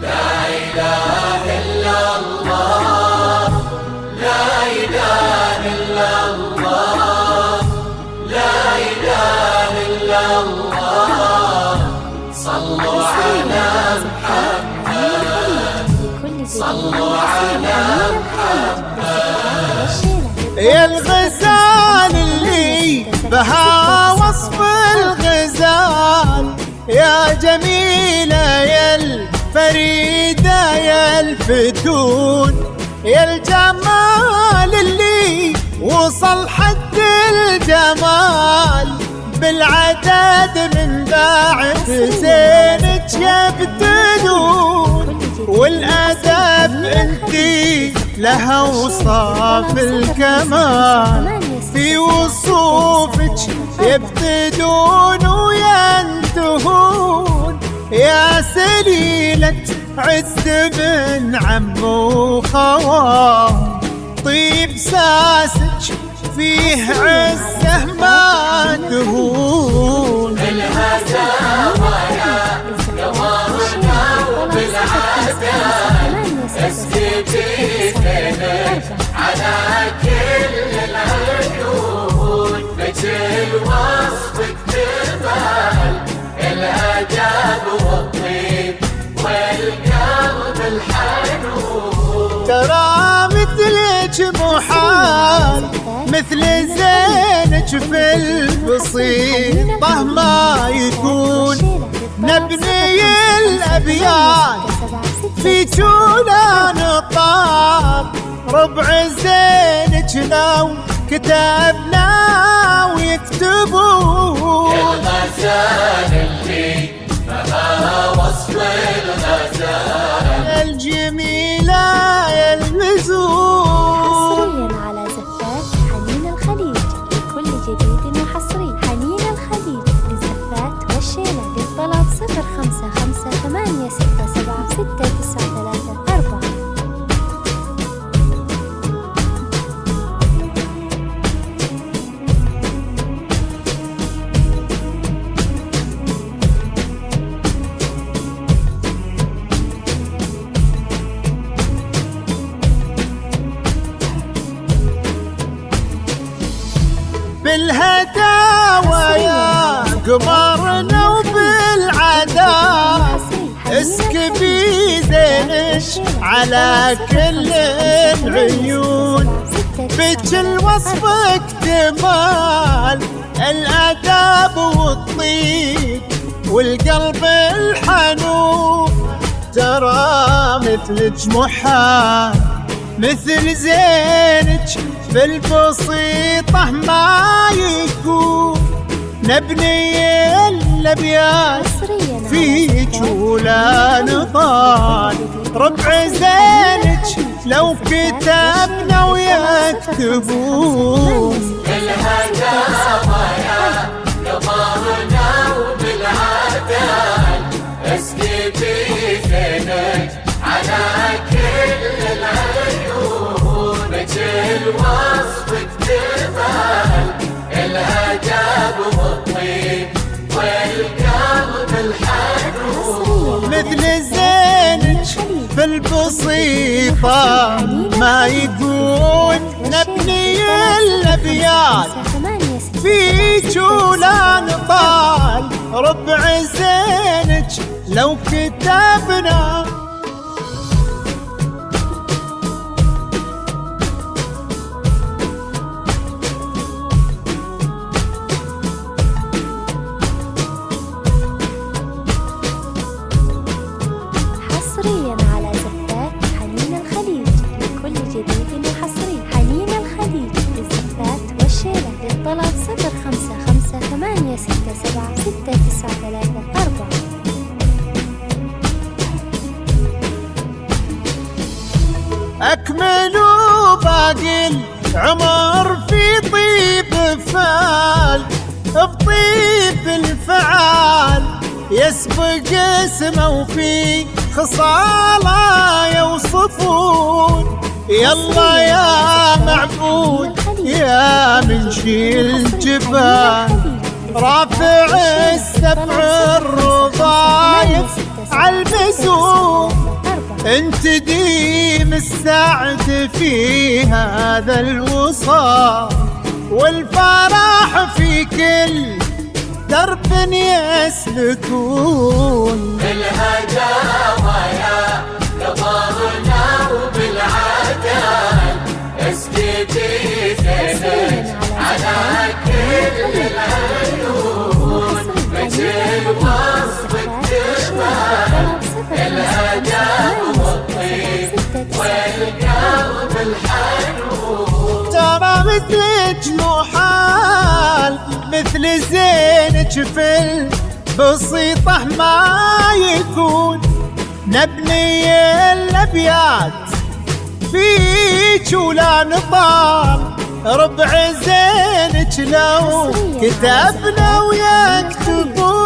لا إله إلا الله، لا إله إلا الله، لا إله إلا الله. صلوا على محمد، صلوا على محمد. يا الغزال اللي بها وصف الغزال، يا جميلة يا الفريدة يا الفتون، يا الجمال اللي وصل حد الجمال، بالعدد من بعد زينك يبتدون، والأدب انتي لها وصاف الكمال، في وصوفك يبتدون وينتهون، يا سليلة عز بن عم وخوان، طيب ساسك فيه عزه ما تهون. الهزايا قمرنا وبالعدد، اسكتي فينك على كل العيون، مثل وصفك تبال الأدب والطيب والقلب الحنون. ترى مثلك محال مثل زينك في البسيطة ما يكون، نبني الأبيات في جولا نطاق، ربع زينك لو كتبنا ويكتبون. الغزال اللي بها وصف الغزال، الجميلة يا المزون. حصريا على زفات حنين الخليج لكل جديد وحصري. حنين الخليج للزفات والشيلة، للطلب 0558676934. بالهداوى يا قمرنا وبالعداد، اسكبي زينش على كل العيون، بك الوصف اكتمال الاداب والطيب والقلب الحنون، ترى مثلك محال مثل زينك في البسيطة ما يكون، نبني الأبيات في جولا نطال، ربع زينك لو كتبنا ويكتبون. الهدايا قمرنا وبالعدد، اسكتي فينك على كل العيون، مثل وصفك تبال الأدب والطيب والقلب الحنون. مثل زينك في البسيطة ما يكون، نبني الأبيات في جولا نطال، ربع زينك لو كتبنا. حصريا على زفات حنين الخليج لكل جديد وحصري. حنين الخليج للزفات والشيلة، للطلب 0558676934. أكملوا باقي العمر في طيب فال، بطيب الفعال يسبق اسمه وفي خصاله يوصفون. يلا يا معبود يا منشي الجبال، رافع السبع الرضايف عالمزوم، انت ديم السعد في هذا الوصال، والفرح في كل درب يسلكون. بالهداوى نظرنا وبالعدال اسكتي زينك على كل العيون، مثل وصفك جمال الهداء والطيب والقلب الحنون. ترى مثلك مو حال مثل زينك في البسيطة ما يكون، نبني الأبيات فيك ولا نطال، ربع زينك لو كتبنا ويكتبون.